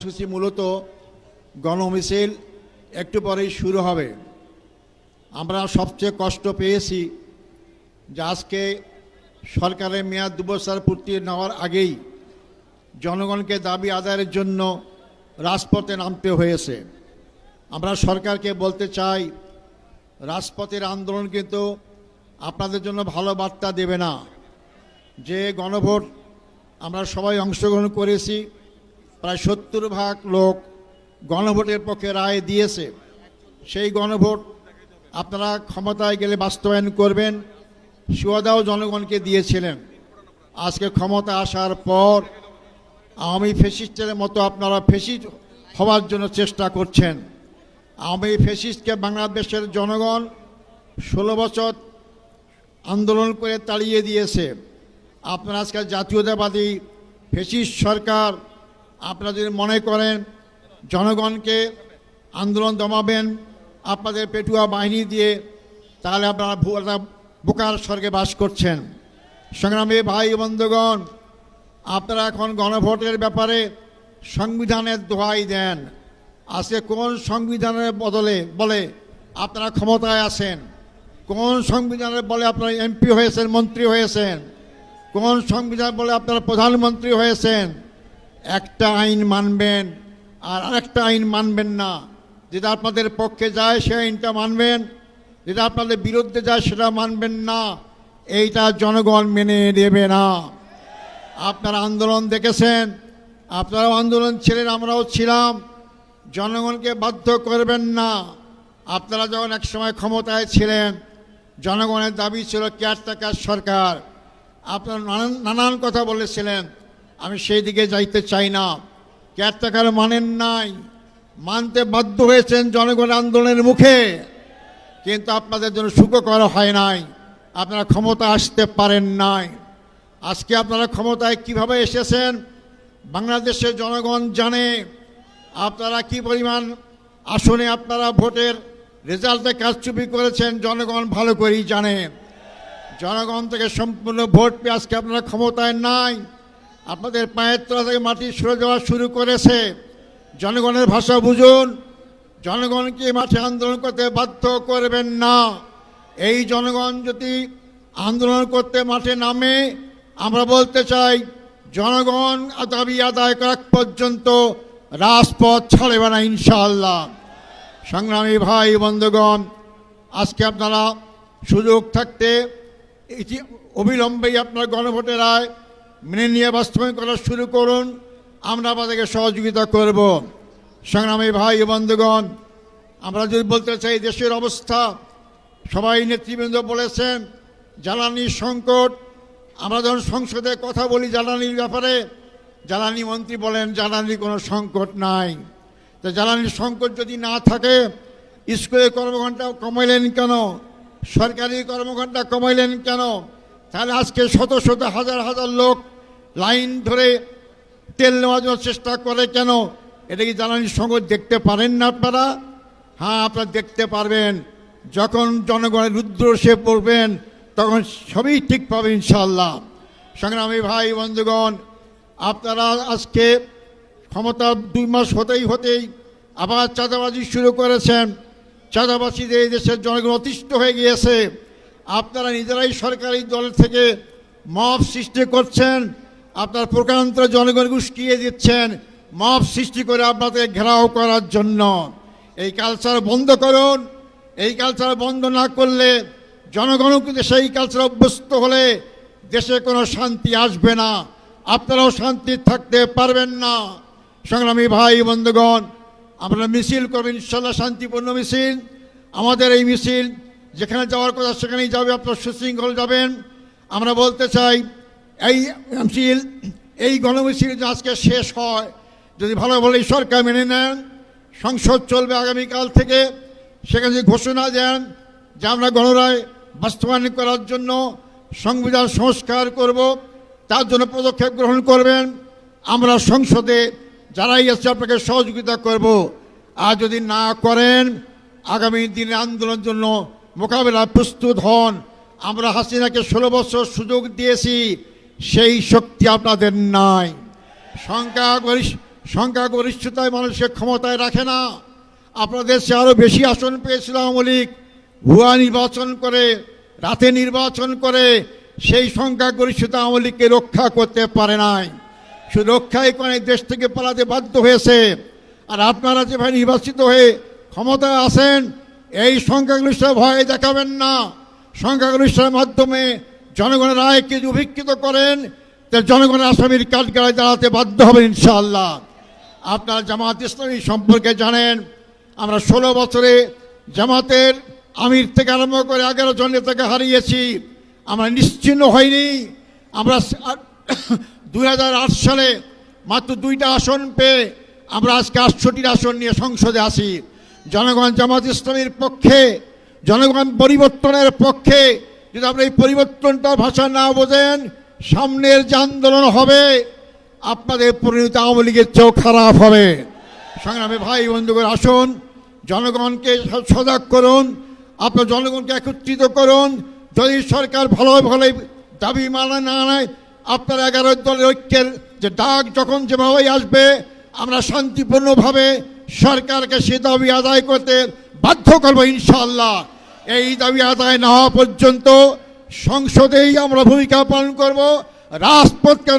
কর্মসূচি মূলত গণমিছিল একটু পরেই শুরু হবে। আমরা সবচেয়ে কষ্ট পেয়েছি যে আজকে সরকারের মেয়াদ 2 বছর পূর্তি নেওয়ার আগেই জনগণকে দাবি আদায়ের জন্য রাজপথে নামতে হয়েছে। আমরা সরকারকে বলতে চাই, রাজপথের আন্দোলন কিন্তু আপনাদের জন্য ভালো বার্তা দেবে না। যে গণভোট আমরা সবাই অংশগ্রহণ করেছি, প্রায় 70% লোক গণভোটের পক্ষে রায় দিয়েছে। সেই গণভোট আপনারা ক্ষমতায় গেলে বাস্তবায়ন করবেন, সুবিধাও জনগণকে দিয়েছিলেন। আজকে ক্ষমতা আসার পর আওয়ামী ফ্যাসিস্টের মতো আপনারা ফ্যাসিস্ট হওয়ার জন্য চেষ্টা করছেন। আওয়ামী ফ্যাসিস্টকে বাংলাদেশের জনগণ 16 বছর আন্দোলন করে তাড়িয়ে দিয়েছে। আপনারা আজকে জাতীয়তাবাদী ফ্যাসিস্ট সরকার, আপনারা যদি মনে করেন জনগণকে আন্দোলন দমাবেন আপনাদের পেটুয়া বাহিনী দিয়ে, তাহলে আপনারা বোকার স্বর্গে বাস করছেন। সংগ্রামী ভাই বন্ধুগণ, আপনারা এখন গণভোটের ব্যাপারে সংবিধানের দোহাই দেন। আজকে কোন সংবিধানের বলে আপনারা ক্ষমতায় আছেন? কোন সংবিধানের বলে আপনারা এমপি হয়েছেন, মন্ত্রী হয়েছেন? কোন সংবিধান বলে আপনারা প্রধানমন্ত্রী হয়েছেন? একটা আইন মানবেন আর আরেকটা আইন মানবেন না। যেটা আপনাদের পক্ষে যায় সেই আইনটা মানবেন, যেটা আপনাদের বিরুদ্ধে যায় সেটা মানবেন না। এইটা জনগণ মেনে নেবে না। আপনারা আন্দোলন দেখেছেন, আপনারাও আন্দোলন ছিলেন, আমরাও ছিলাম। জনগণকে বাধ্য করবেন না। আপনারা যখন একসময় ক্ষমতায় ছিলেন, জনগণের দাবি ছিল কেয়ারটেকার সরকার। আপনারা নানান কথা বলেছিলেন, আমি সেই দিকে যাইতে চাই না। কেয়ারটেকার মানেন নাই, মানতে বাধ্য হয়েছেন জনগণের আন্দোলনের মুখে, কিন্তু আপনাদের জন্য সুখকর হয় নাই। আপনারা ক্ষমতা আসতে পারেন নাই। আজকে আপনারা ক্ষমতায় কিভাবে এসেছেন বাংলাদেশের জনগণ জানে। আপনারা কি পরিমাণ আসনে আপনারা ভোটের রেজাল্টে কারচুপি করেছেন জনগণ ভালো করেই জানে। জনগণ থেকে সম্পূর্ণ ভোট পেয়ে আজকে আপনারা ক্ষমতায় নাই। আপনাদের পায়ের তলা থেকে মাটি সরে যাওয়া শুরু করেছে। জনগণের ভাষা বুঝুন, জনগণকে মাঠে আন্দোলন করতে বাধ্য করবেন না। এই জনগণ যদি আন্দোলন করতে মাঠে নামে, আমরা বলতে চাই জনগণ দাবি আদায় করা পর্যন্ত রাজপথ ছাড়বে না ইনশাআল্লাহ। সংগ্রামী ভাই বন্ধুগণ, আজকে আপনারা সুযোগ থাকতে অবিলম্বেই আপনার গণভোটের রায় মেনে নিয়ে বাস্তবায়ন করা শুরু করুন। আমরা আপনাদেরকে সহযোগিতা করব। সংগ্রামী ভাই বন্ধুগণ, আমরা যদি বলতে চাই দেশের অবস্থা, সবাই নেতৃবৃন্দ বলেছেন জ্বালানি সংকট। আমরা যখন সংসদে কথা বলি জ্বালানির ব্যাপারে, জ্বালানি মন্ত্রী বলেন জ্বালানির কোনো সংকট নাই। তো জ্বালানির সংকট যদি না থাকে, স্কুলে কর্মঘণ্টা কমাইলেন কেন? সরকারি কর্মঘণ্টা কমাইলেন কেন? তাহলে আজকে শত শত হাজার হাজার লোক লাইন ধরে তেল নেওয়ার জন্য চেষ্টা করে কেন? এটা কি জ্বালানির সংকট দেখতে পারেন না আপনারা? হ্যাঁ, আপনারা দেখতে পারবেন। যখন জনগণের রুদ্রসে পড়বেন তখন সবই ঠিক পাবেন ইনশাআল্লাহ। সংগ্রামী ভাই বন্ধুগণ, আপনারা আজকে ক্ষমতা 2 মাস হতেই আবার চাঁদাবাজি শুরু করেছেন। চাঁদাবাজিতে এই দেশের জনগণ অতিষ্ঠ হয়ে গিয়েছে। আপনারা নিজেরাই সরকারি দল থেকে মব সৃষ্টি করছেন, আপনার প্রকারান্তরে জনগণ উস্কিয়ে দিচ্ছেন মব সৃষ্টি করে আপনাদের ঘেরাও করার জন্য। এই কালচার বন্ধ করুন। এই কালচার বন্ধ না করলে জনগণও কিন্তু সেই কালচার অভ্যস্ত হলে দেশে কোনো শান্তি আসবে না, আপনারাও শান্তি থাকতে পারবেন না। সংগ্রামী ভাই বন্ধুগণ, আপনারা মিছিল করবেন ইনশাআল্লাহ, শান্তিপূর্ণ মিছিল। আমাদের এই মিছিল যেখানে যাওয়ার কথা সেখানেই যাবে, আপনারা সুশৃঙ্খল যাবেন। আমরা বলতে চাই এই মিছিল, এই গণমিছিল যে আজকে শেষ হয়, যদি ভালো ভালোই সরকার মেনে নেন, সংসদ চলবে আগামীকাল থেকে, সেখানে যদি ঘোষণা দেন যে আমরা গণরায় বাস্তবায়ন করার জন্য সংবিধান সংস্কার করব, তার জন্য পদক্ষেপ গ্রহণ করবেন। আমরা সংসদে যারাই আছে আপনাকে সহযোগিতা করব। আর যদি না করেন, আগামী দিনে আন্দোলনের জন্য মোকাবেলা প্রস্তুত হন। আমরা হাসিনাকে 16 বছর সুযোগ দিয়েছি, সেই শক্তি আপনাদের নাই। সংখ্যাগরিষ্ঠতায় মানুষকে ক্ষমতায় রাখে না। আপনাদের দেশে আরও বেশি আসন পেয়েছিল আওয়ামী লীগ, ভুয়া নির্বাচন করে, রাতে নির্বাচন করে সেই সংখ্যাগরিষ্ঠতা আওয়ামী লীগকে রক্ষা করতে পারে নাই। শুধু রক্ষাই করে দেশ থেকে পালাতে বাধ্য হয়েছে। আর আপনারা যেভাবে নির্বাচিত হয়ে ক্ষমতায় আসেন, এই সংখ্যাগরিষ্ঠতা ভয় দেখাবেন না। সংখ্যাগরিষ্ঠতার মাধ্যমে জনগণের রায়কে উপেক্ষিত করেন, তা জনগণের আসামির কাঠগড়ায় দাঁড়াতে বাধ্য হবেন ইনশাআল্লাহ। আপনারা জামাত ইসলামী সম্পর্কে জানেন, আমরা 16 বছরে জামাতের আমির থেকে আরম্ভ করে 11 জন নেতাকে হারিয়েছি। আমরা নিশ্চিহ্ন হইনি। আমরা 2008 সালে মাত্র 2টা আসন পেয়ে আমরা আজকে 68 আসন নিয়ে সংসদে আসি। জনগণ জামাত ইসলামীর পক্ষে, জনগণ পরিবর্তনের পক্ষে। যদি আপনি এই পরিবর্তনটা ভাষা না বোঝেন, সামনের যে আন্দোলন হবে আপনাদের পরিণতি আওয়ামী লীগের চেয়েও খারাপ হবে। সংগ্রামী ভাই বন্ধুগণ, আসুন জনগণকে সজাগ করুন, আপনার জনগণকে একত্রিত করুন। যদি সরকার ভালো ভালো দাবি মানা না নেয়, আপনার 11 দলের ঐক্যের যে ডাক যখন যেভাবেই আসবে, আমরা শান্তিপূর্ণভাবে সরকারকে সে দাবি আদায় করতে বাধ্য করবো ইনশাআল্লাহ। এই দাবি আদায় না হওয়া পর্যন্ত সংসদেই আমরা ভূমিকা পালন করব। রাজপথকে